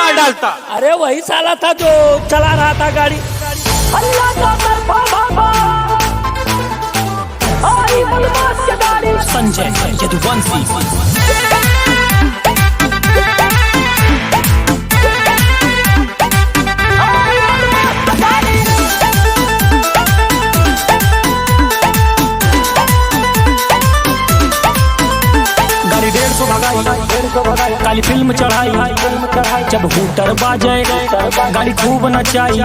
मार डालता। अरे वही साला था जो चला रहा था गाड़ी। संजय यदुवंशी। गाड़ी 150 भगाई, काली फिल्म चढ़ाई, जब हूटर बाजे गाड़ी खूब नचाई।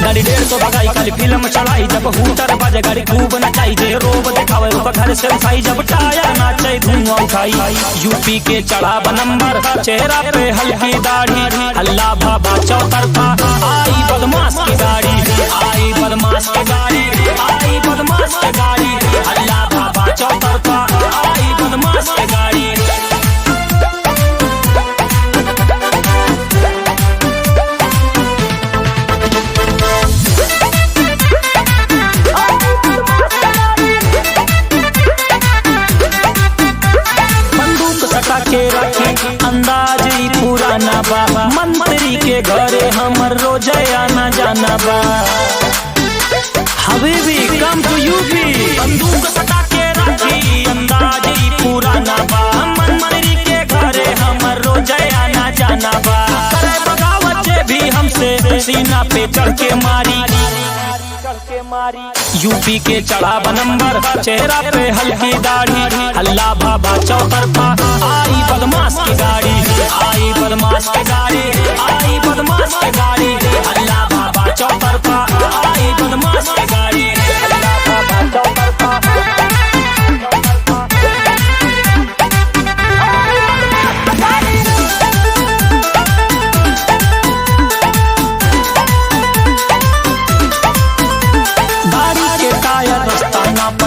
गाड़ी 150 भगाई, काली फिल्म चढ़ाई, जब हूटर बाजे गाड़ी खूब नचाई। जे रोब देखावे घर से उठाई, जब टायर नाचे धुआं उठाई। यूपी के चढ़ावा नंबर, चेहरा पे हल्की दाढ़ी, हल्ला भाभा चौतरफा। आई बदमाश की गाड़ी, आई बदमाश की गाड़ी, आई बदमाश की गाड़ी, हल्ला भाभा चौतरफा। आई बदमाश की गाड़ी। के रखे अंदाज ही पुराना बा, मंत्री के घरे हमर रोजे आना जाना बा। हबीबी कम टू यूपी। बंदूक सटा के रखी अंदाज ही पुराना बा, मंत्री के घरे हमर रोजे आना जाना बा। करे बगावत भी हमसे सीना पे चढ़ के मारी। यूपी के चढ़ावा नंबर, चेहरा पे हल्की दाढ़ी, हल्ला भाभा चौतरफा। आई बदमाश की गाड़ी, आई बदमाश की गाड़ी, आई बदमाश की गाड़ी, हल्ला भाभा चौतरफा। आई बदमाश की गाड़ी, हल्ला भाभा चौतरफा।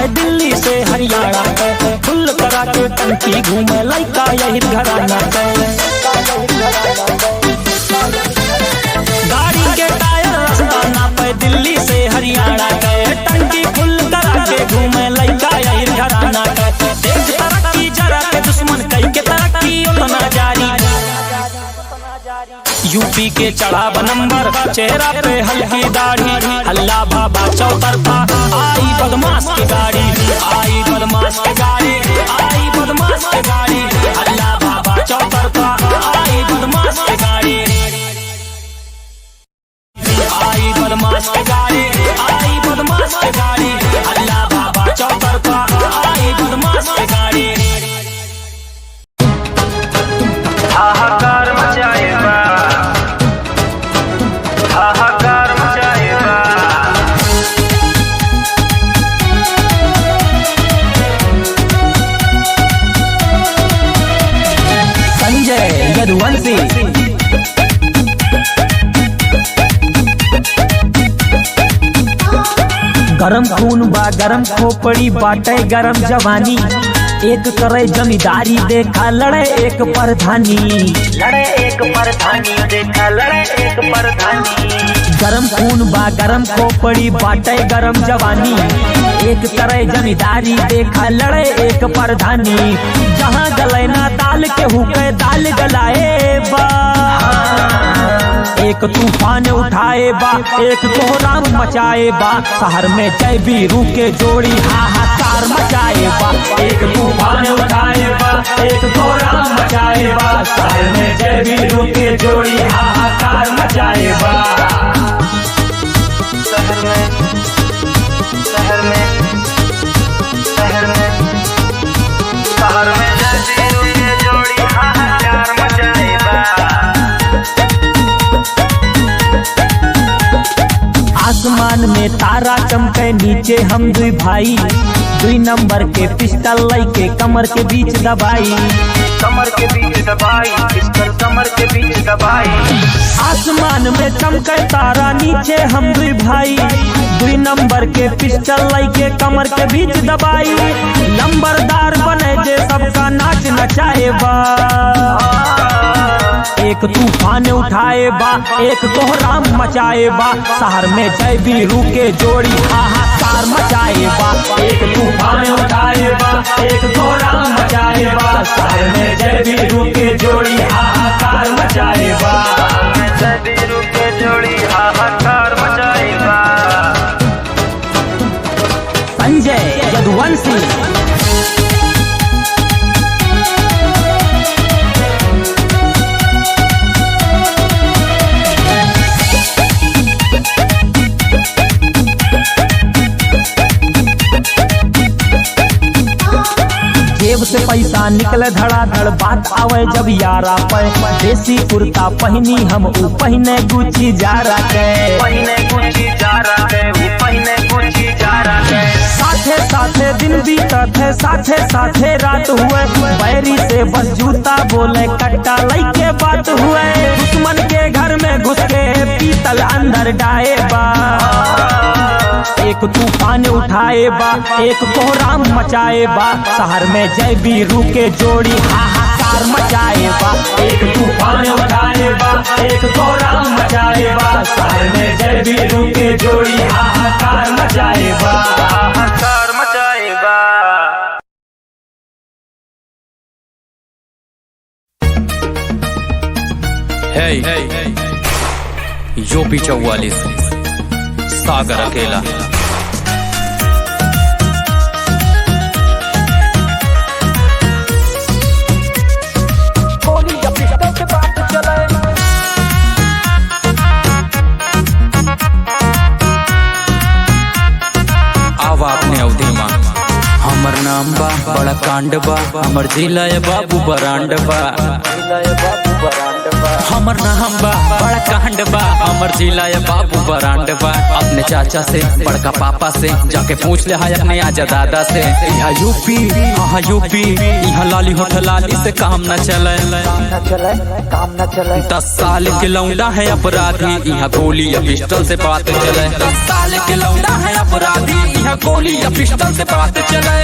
दिल्ली से हरियाणा पे फुल करा के टंकी घूमे लड़का यही घराना पे। गाड़ी के टायर रास्ता ना पे दिल्ली से हरियाणा पे टंकी फुल करा के घूमे लड़का यही घराना पे। देश तरक्की जरा के दुश्मन कई के तरक्की उतना जारी। यूपी के चढ़ावा नंबर, चेहरा पे हल्की दाढ़ी, हल्ला भाभा चौतरफा। आई बदमाश की गाड़ी, आई बदमाश की गाड़ी, आई बदमाश की गाड़ी, हल्ला भाभा चौतरफा। आई बदमाश की गाड़ी, आई बदमाश की गाड़ी, आई बदमाश की गाड़ी, हल्ला भाभा चौतरफा। आई बदमाश की गाड़ी। हाहाकार मचाएगा, हाहाकार मचाएगा। संजय यदुवंशी। गरम खून बा गरम खोपड़ी बाटे गरम जवानी। एक करे जमींदारी देखा लड़े एक प्रधानी, लड़े एक प्रधानी देखा लड़े एक प्रधानी। गरम खून बा गरम खोपड़ी बाटे गरम जवानी। एक करे जमींदारी देखा लड़े एक प्रधानी। जहाँ गले ना दाल के हुके दाल गलाए बा। एक तूफान उठाए बा, एक कोहराम मचाए बा। शहर में जय बीरू के जोड़ी हाहाकार मचाए बा। एक तूफान उठाए बा, एक कोहराम मचाए बा। शहर में जय बीरू के जोड़ी हाहाकार मचाए बा। शहर में शहर में शहर में शहर में जय बीरू के जोड़ी हाहाकार मचाए बा। आसमान में तारा चमके नीचे हम दुई भाई। 2 नंबर के पिस्टल लइके कमर के बीच दबाई, कमर के बीच दबाई, पिस्टल कमर के बीच दबाई। आसमान में चमके तारा नीचे हम दुई भाई। 2 नंबर के पिस्टल लइके कमर के बीच दबाई। नंबरदार बने जे सबका नाच नचाए बा। एक तूफान उठाए बा, एक कोहराम मचाए बा। शहर में जय बीरू के जोड़ी हाहाकार मचाए बा। एक तूफान उठाए बा, एक कोहराम मचाए बा। शहर में जय वीरू के जोड़ी हाहाकार मचाए बा। जय वीरू के जोड़ी हाहाकार मचाए बा। संजय यदुवंशी जेब से पैसा निकले धड़ाधड़, बात आवे जब यारा पे। देसी कुर्ता पहनी हम ऊ पहने गुची जा रखे, पहिने गुची जा रखे, पहिने गुची जा रखे। साथे साथे दिन बीतत है, साथे साथे रात हुए। बैरी से बस जूता बोले कट्टा लइके बात हुए। दुश्मन के घर में घुस के पीतल अंदर डाए बा। एक तूफान उठाए बा, एक कोहराम मचाए बा। शहर में जय वीरू के जोड़ी हाहाकार मचाए बा। एक तूफान उठाए बा, एक कोहराम मचाए बा। शहर में जय वीरू के जोड़ी हाहाकार मचाए बा। हाहाकार मचाए बा। यूपी 44 सागर अकेला। आवा अपने अवधि मां हमर नाम बा, बड़ा कांड बा, हमर जिला है बाबू बरांड बा। हमर नाम बा, बड़ा कांड बा, हमर जिला है बाबू बरांड बा। अपने चाचा से, बड़का पापा से जाके पूछ ले हाय अपने आजा दादा से। यहाँ यूपी, हाँ यूपी, यहाँ लाली होठ लाली से काम न चले, काम न चले। 10 साल के लौंडा है अपराधी, यहाँ गोली या पिस्टल से बात चले। 10 साल के लौंडा है अपराधी, यहाँ गोली या पिस्टल से बात चले।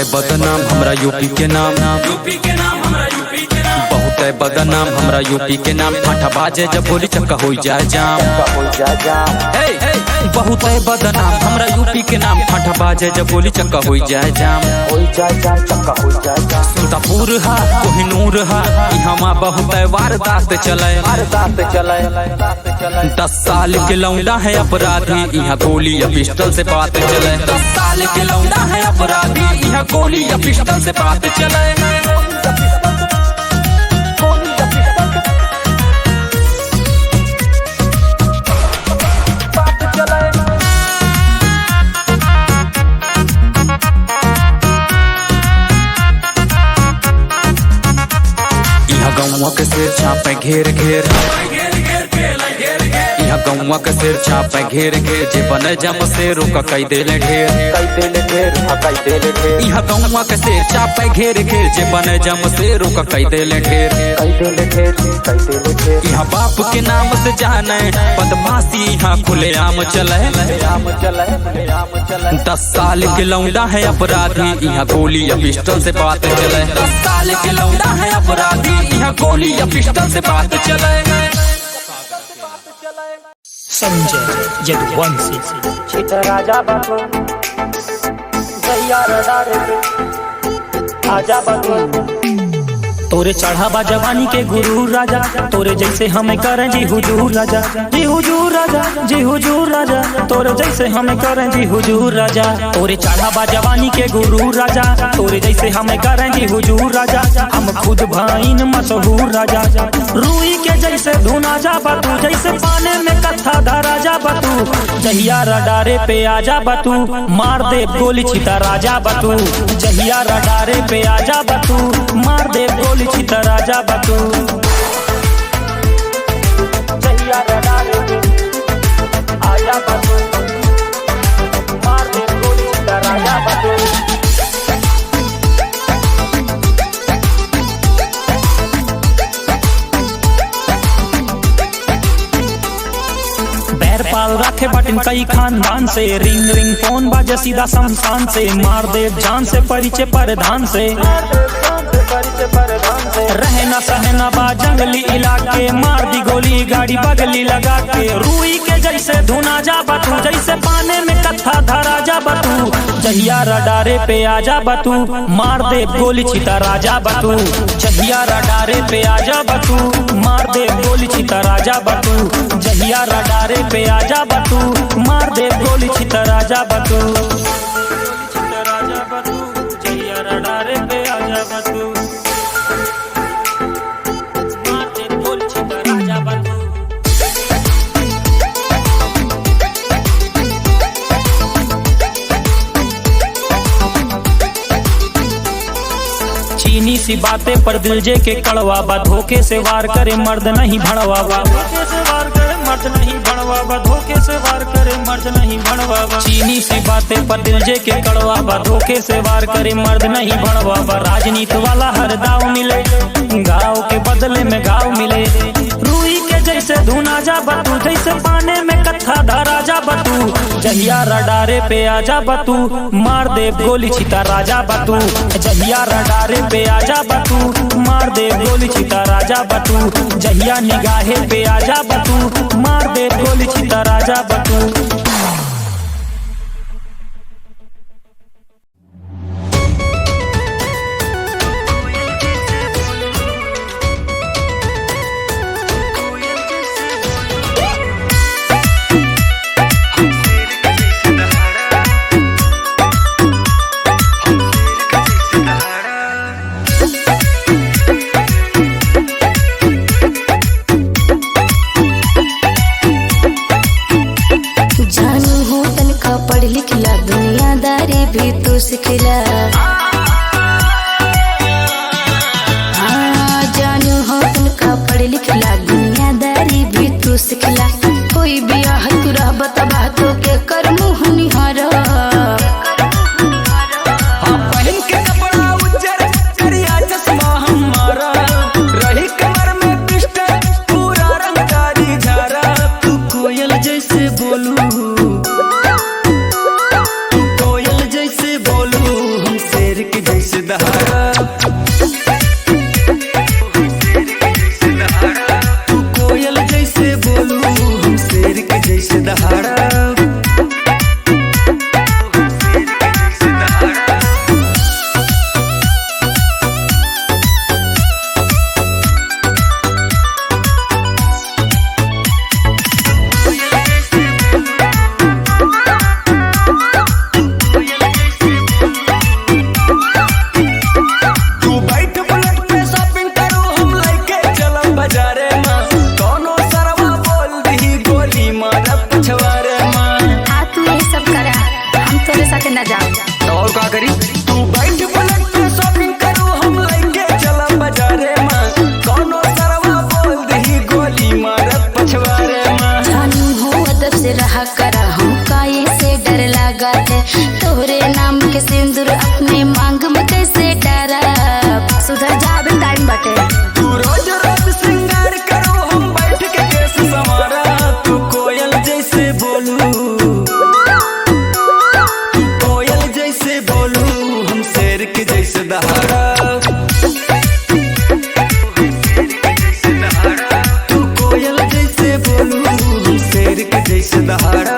बदनाम हमरा यूपी के नाम, यूपी के नाम हमरा यूपी के नाम। बहुत है बदनाम हमरा यूपी के नाम। ठाठा बाजे जब बोली चक्का हो जाए जाम, बहुत है बदनाम हमरा यूपी के नाम। ठाठा बाजे जब बोली चक्का हो जाए जाम, सुल्तापुर हा कोहिनूर हा, यहाँ बहुत है वारदात चले। 10 साल के लौंडा है अपराधी, यहाँ गोली या पिस्टल से बात चले। 10 साल के लौंडा है अपराधी, यहाँ गोली या पिस्टल से बात चले। गौवा के सिर छापे घेर घेर, यहाँ गौवा के सिर छापे घेर घेर। जे बने जम से रोका कई देले ढेर, यहाँ गौवा के सिर छापे घेर घेर। जे बने जम से रोका कई देले ढेर। यहाँ बाप के नाम से जाने बदमाशी, यहाँ खुलेआम चले। 10 साल के लौंडा है अपराधी, यहाँ गोली या पिस्टल से बात चले। 10 साल के लौंडा है अपराधी, यहाँ गोली या पिस्टल से बात चले। संजय यदुवंशी राजा बाबू आजा बाबू। तोरे चढ़ा बा जवानी के गुरु राजा, तोरे जैसे हमें करें जी हुजूर राजा, जी हुजूर राजा, जी हुजूर राजा। तोरे जैसे हमें करें जी हुजूर राजा। तोरे चढ़ा बा जवानी के गुरु राजा, तोरे जैसे हमें करें जी हुजूर राजा। हम खुद भाईन मशहूर राजा, रूई के जैसे धुना जा बतू, जैसे पाने में कत्था धरा जा बतू। जहिया रडारे पे आजा बतू, मार दे गोली छिता राजा बतू। जहिया रडारे पे आजा बतू, मार दे गोली छिता राजा बतू। जहिया रडारे पे आजा बतू, मार दे गोली छिता राजा बतू। पाल लाखे बाटिन कई खानदान से, रिंग रिंग फोन बाजे सीधा शमशान से, मार दे जान से परिचय परधान से, रहना सहना बा जंगली इलाके, मार दी गोली गाड़ी बगली लगा के, रूई के जैसे धुना जा बतू, जैसे पाने में कत्था धरा जा बतू, जहिया रडारे पे आजा बतू, मार दे गोली छिता राजा बतू, जहिया रडारे पे आजा बतू, मार दे गोली छिता राजा बतू, जहिया रडारे पे आजा बतू, मार दे गोली छिता राजा बतू, जहिया रडारे पे आजा बतू, मार दे गोली छिता राजा बतू। चीनी सी बातें पर दिल जे के कड़वा बा, धोखे से वार करे मर्द नहीं भड़वा बा, धोखे से वार करे मर्द नहीं भड़वा बा, धोखे से वार करे मर्द नहीं भड़वा बा। चीनी सी बातें पर दिल जे के कड़वा बा, धोखे से वार करे मर्द नहीं भड़वा बा। राजनीति वाला हर दाव मिले, गाँव के बदले में गाँव मिले, रूई के जैसे धुना जा बतू, जैसे पाने में कत्था धरा जा बतू, जहिया रडारे पे आजा बतू, मार दे गोली छिता राजा बतू, जहिया रडारे पे आजा बतू, मार दे गोली छिता राजा बतू, जहिया निगाहे पे आजा बतू, मार दे गोली छिता राजा बतू। सिखला जानू हो तुमका पढ़ लिखला, दुनियादारी भी तू सिखला, कोई बियाह तू रह बतबा तो के कर मुँह निहारा, पहन के कपड़ा उज्जर करिया चश्मा हमारा, रही कमर में पिस्टल पूरा रंगदारी झारा, तू कोयल जैसे बोलू, दहाड़ा तू कोयल जैसे बोलू, हम शेर के जैसे दहाड़ा। तोहरे नाम के सिंदूर अपने मांग में कैसे डारा, सुधर जा अभी टाइम बटे, तू रोज रोज श्रृंगार करो, हम बैठ के केस संवारा, तू कोयल जैसे बोलू, तू कोयल जैसे बोलू, हम शेर के जैसे दहाड़ा, तू कोयल जैसे बोलू, हम शेर के जैसे दहाड़ा।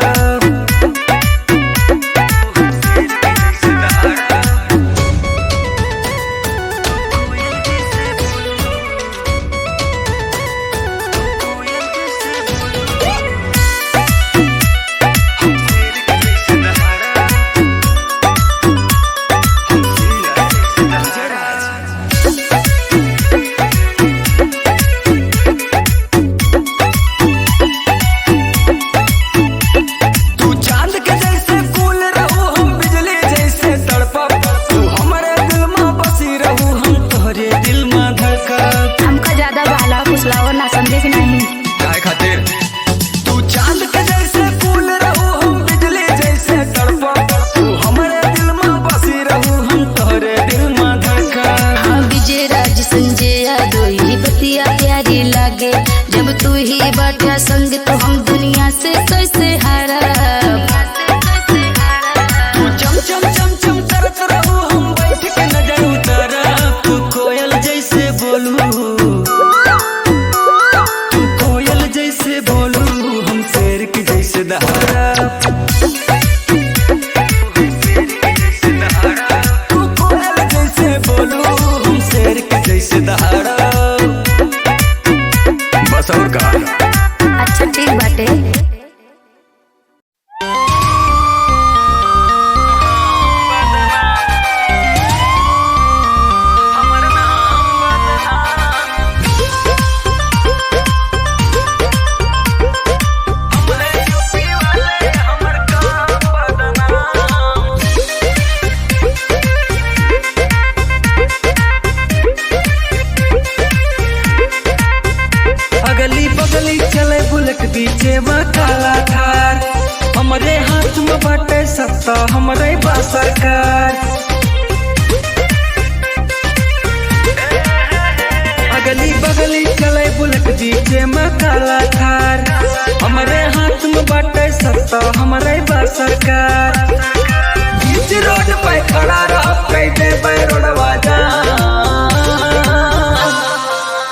बीचे में काला थार, हमरे हाथ में बाटे सत्ता हमरे बा सरकार। अगली बगली चले बुलेट बीचे में काला थार, हमरे हाथ में बाटे सत्ता हमरे बा सरकार। बीच रोड पे खड़ा रह कई दे रोडवा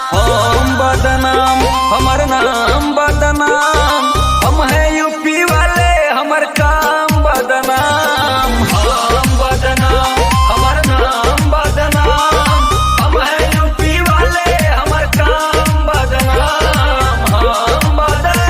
हम बदनाम, हमर नाम बदनाम, हम है यूपी वाले हमर काम बदनाम। हम बदनाम, हमर नाम बदनाम, हम है यूपी वाले हमर काम बदनाम। हम बदनाम।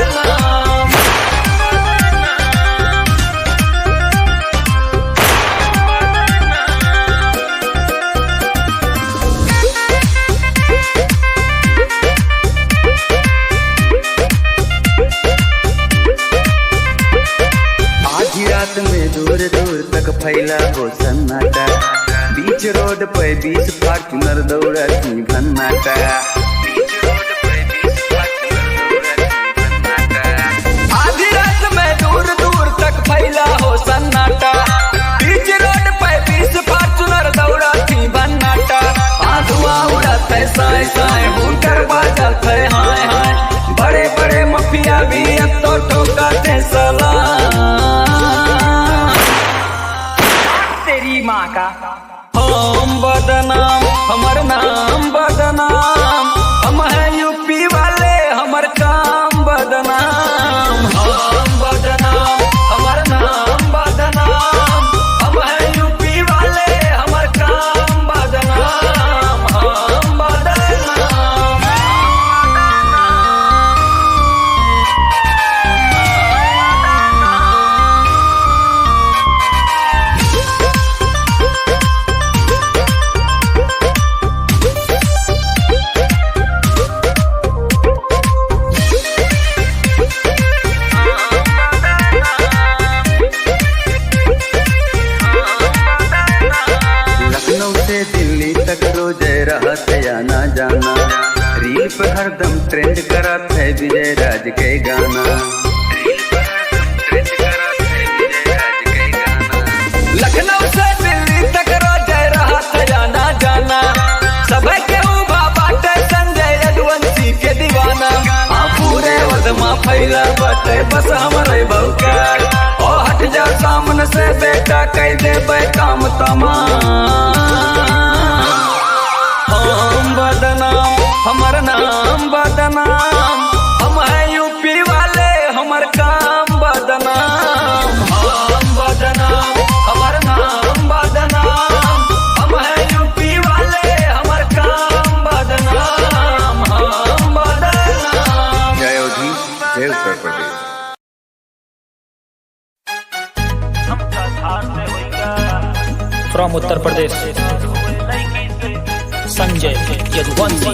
रात में दूर दूर तक फैला हो सन्नाटा, बीच रोड पे 20 फॉर्च्यूनर दौड़ती भन्नाटा। आधी रात में दूर दूर तक फैला हो सन्नाटा, बीच रोड पे 20 फॉर्च्यूनर दौड़ती भन्नाटा। धुआं उड़ाते साए साए हुनकर बाजते हाय हाय, बड़े बड़े मफिया भी अब तो ठोकाते सलाम। माँ का हम बदनाम, हमर नाम बदनाम, हम है यूपी वाले हमर काम बदनाम। हम बदनाम, हमर नाम बदनाम, हम है यूपी वाले हमर काम बदनाम। हम बदनाम। आना जाना रील पे हरदम ट्रेंड करत है विजय राज के गाना। लखनऊ से दिल्ली तक रोज रहा आना जाना, सब के उभा बाटे संजय यदुवंशी के दीवाना। पूरे वदमा फैला बाटे बस हमारे भौकाल, ओ हट जा सामने से बेटा कह दे काम तमाम। हम बदनाम, हमर नाम बदनाम, हम है यूपी वाले हमर काम बदनाम। हम बदनाम, हमर नाम बदनाम, हम है यूपी वाले हमर काम बदनाम। हम बदनाम। जय योगी, जय उत्तर प्रदेश। फ्रॉम उत्तर प्रदेश संजय यदुवंशी।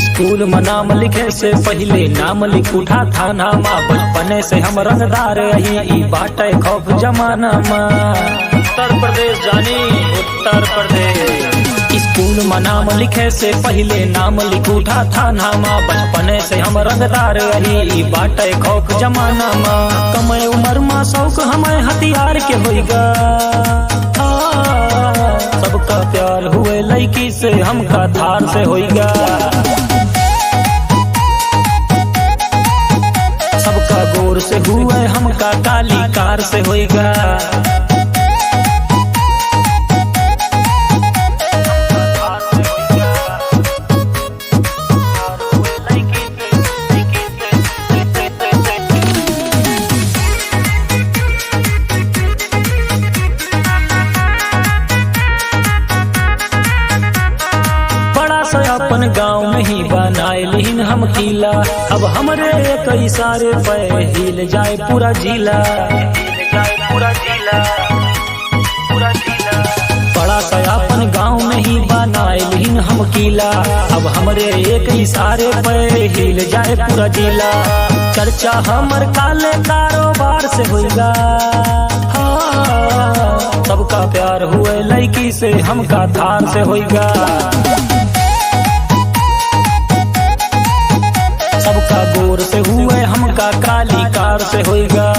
स्कूल में नाम लिखे से पहले नाम लिख उठा था नामा, बचपने से हम रंगदार रही बाटे खौफ जमाना में। उत्तर प्रदेश जानी उत्तर प्रदेश। स्कूल में नाम लिखे से पहले नाम लिख उठा था नामा, बचपने से हम रंगदार रही बाटे खौफ जमाना में। कम उम्र में शौक हमें हथियार के होइगा, सबका प्यार हुए लड़की से हमका धार से होइगा। सबका गोर से हुए हमका काली कार से होइगा। अपन गाँव में ही बनाए लीन हम किला, अब हमरे एक इशारे पे हिल जाए पूरा जिला। बड़ा सा अपन गाँव में ही बनाए लीन हम किला, अब अब हमरे एक इशारे पे हिल जाए पूरा जिला। चर्चा हमर काले कारोबार से होगा। हाँ, सबका प्यार हुए लड़की से हमका थार से होगा। सबका गोर से हुए हमका काली कार से होगा।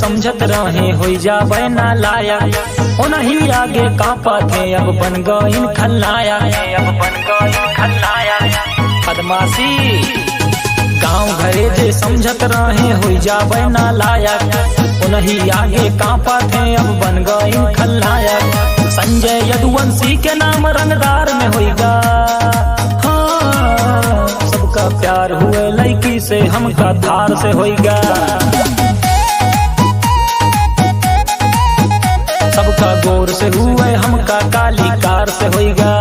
समझत रहे हो जावे ना लाया ओ नहीं आगे कांपा थे अब बन गईन खलनाया। बदमाशी गाँव घरे जे समझत रहे हो जावे ना लाया ओ नहीं आगे कांपा थे अब बन गईन खलनाया। संजय यदुवंशी के नाम रंगदार में होगा। हाँ, सबका प्यार हुए लड़की से हमका थार से होगा। सबका गोर से हुए हमका काली कार से होगा।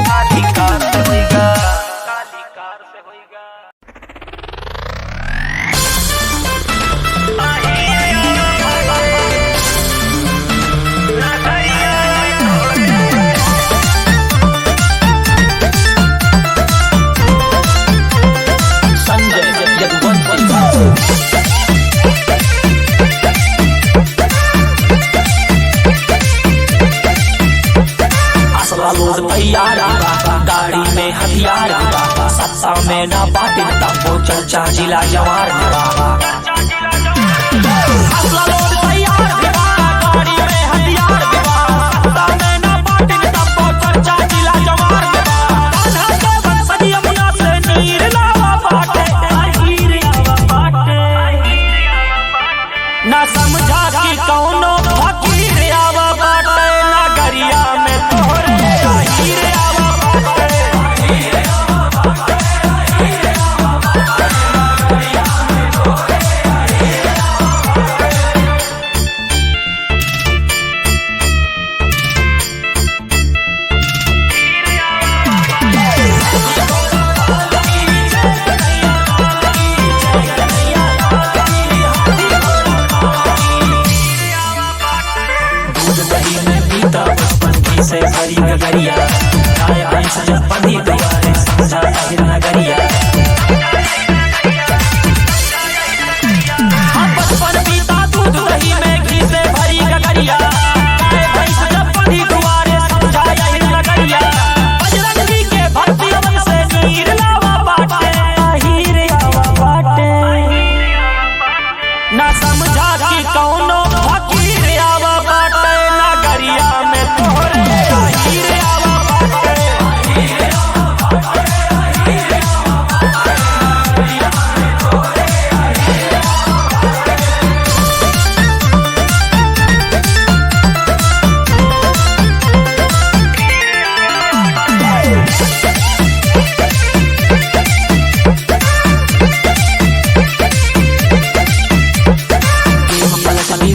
काली कार से होगा। काली कार से होगा। संजय यदुवंशी लोड तैयार गाड़ी में हथियार सत्ता में ना बाटे तब चर्चा जिला जवार गाड़ी में हथियार सत्ता में ना बाटे तब चर्चा जिला जवार ना समझा कि कौनो फकीर आवा बाटे नगरिया में तोहरे से भरी गगरिया गाय भैंस जब बंधी दुआरे समझा नगरिया। बचपन बीता दूध दही में घी से भरी गगरिया गाय भैंस जब बंधी दुआरे समझा नगरिया। बजरंगी के भक्ति अवन से नीर लावा बाटे हीर आवा बाटे ना समझा कि कौनो फकीर आवा बाटे नगरिया में तोहरे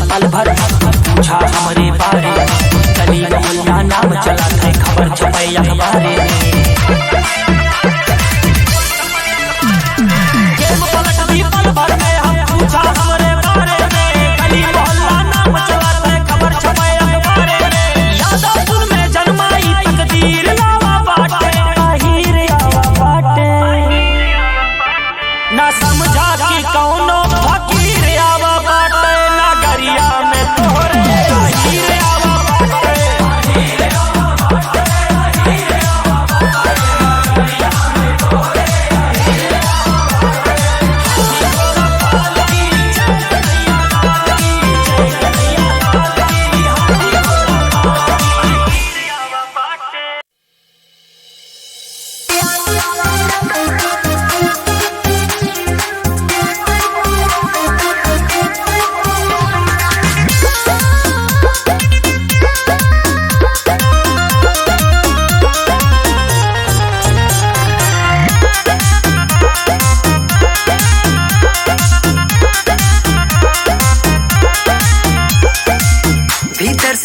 पूछा हमारे बारे गली मोहल्ला नाम चला है खबर छपे अखबारे पल भर में हम पूछा हमारे बारे में गली मोहल्ला नाम चला है खबर छपे अखबारे यादवपुर में जन्माई तकदीर लावा बाटे हीर आवा बाटे ना समझा कि कौनो फकीर आवा बाटे नगरिया में तोहरे हीर आवा बाटे।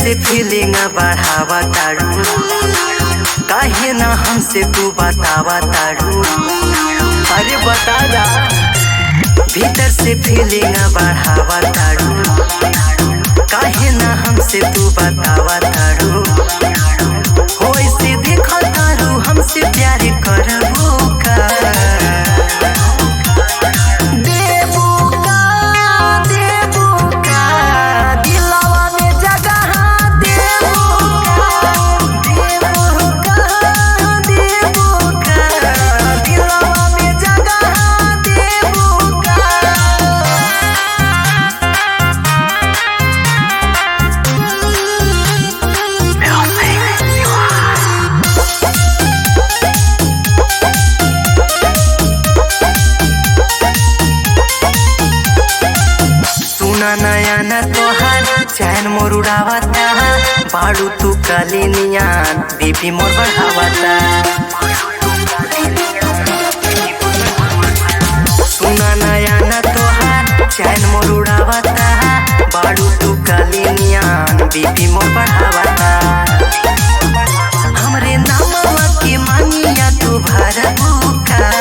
से फीलिंग बढ़ावा ताड़ू, काहे ना हमसे तू बतावा ताड़ू। अरे बता दा, भीतर से फीलिंग बढ़ावा ताड़ू, काहे ना हमसे तू बतावा ताड़ू। हो ऐसे देखो तारू हमसे प्यार करबो का, नया न तोहार चैन मोर उड़ावता, बाड़ू तू काली नियान बीपी मोर बढ़ावता। सुना नया न तोहार चैन मोर उड़ावता, बाड़ू तू काली नियान बीपी मोर बढ़ावता। हमरे नामवा के मांगिया तू भरबू का,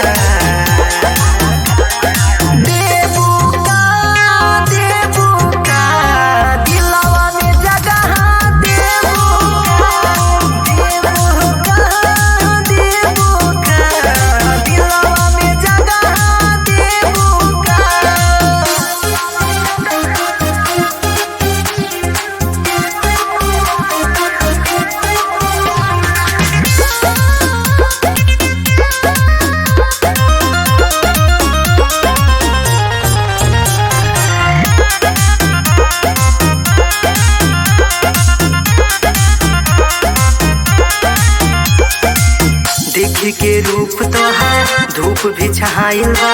के रूप तोहार धूप भी छाइल बा,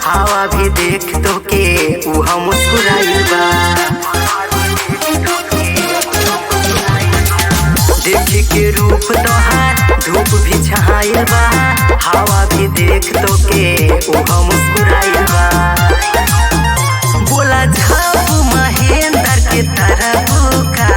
हवा भी देख तो के उहा मुस्कुराइल बा। देख के रूप तोहार धूप भी छाइल बा, हवा भी देख तो के उहा मुस्कुराइल बा। बोला झापू महेंद्र के तरफ का,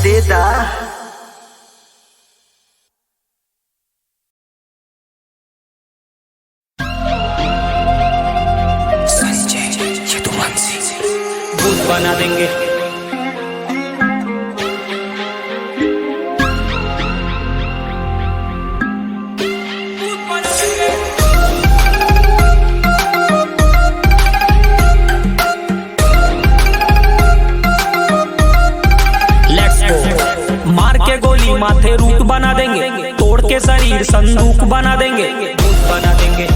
देदा। संजय यदुवंशी भूत बना देंगे। मार के गोली माथे रूट बना देंगे, तोड़ के शरीर संदूक बना देंगे, भूत बना देंगे।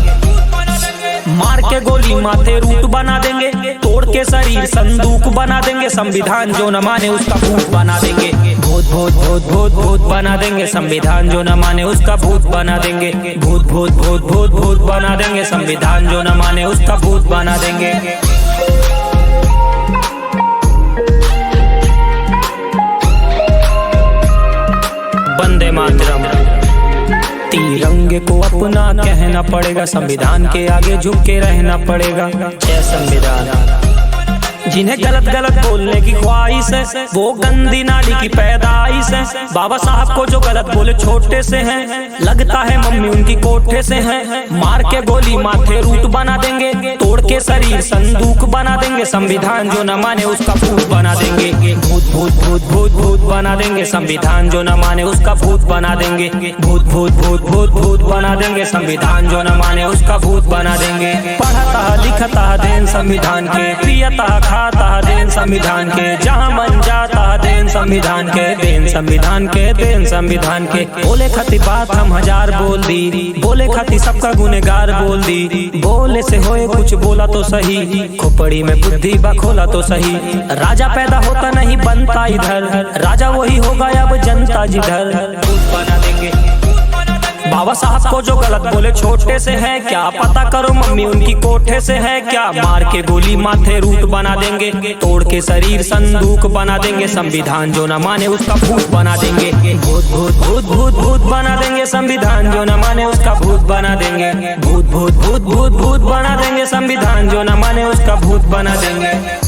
मार के गोली माथे रूट बना देंगे, तोड़ के शरीर संदूक बना देंगे। संविधान जो न माने उसका भूत बना देंगे, भूत भूत भूत भूत भूत बना देंगे। संविधान जो न माने उसका भूत बना देंगे, भूत भूत भूत भूत भूत बना देंगे। संविधान जो न माने उसका भूत बना देंगे। वंदे मातरम। तिरंगे को अपना कहना पड़ेगा, संविधान के आगे झुक के रहना पड़ेगा। जय संविधान। जिन्हें गलत गलत बोलने की ख्वाहिश है, वो गंदी नाली की पैदाइश है। बाबा साहब को जो गलत बोले छोटे से हैं, लगता है मम्मी उनकी कोठे से हैं। मार के गोली माथे रूट बना देंगे, तोड़ के शरीर संदूक बना देंगे। संविधान जो न माने उसका भूत बना देंगे, भूत भूत भूत भूत भूत बना देंगे। संविधान जो न माने उसका भूत बना देंगे, भूत भूत भूत भूत भूत बना देंगे। संविधान जो न माने उसका भूत बना देंगे। पढ़ता लिखता देन संविधान के, पियता खाता देन संविधान के। जहाँ मन जाता देन संविधान के, देन संविधान के, देन संविधान के। बोले खाती बात हम हजार बोल दी, बोले खाती सबका गुनेगार बोल दी। बोले से होए कुछ बोला तो सही, खोपड़ी में बुद्धि बखोला तो सही। राजा पैदा होता नहीं बनता इधर, राजा वही होगा अब जनता जिधर। भूत बना देंगे। बाबा साहब को जो गलत बोले छोटे से है क्या, पता करो मम्मी उनकी कोठे से है क्या। मार के गोली माथे रूट बना देंगे, तोड़ के शरीर संदूक बना देंगे, संविधान जो न माने उसका भूत बना देंगे। भूत भूत भूत भूत भूत बना देंगे, संविधान जो न माने उसका भूत बना देंगे। भूत भूत भूत भूत भूत बना देंगे, संविधान जो न माने उसका भूत बना देंगे।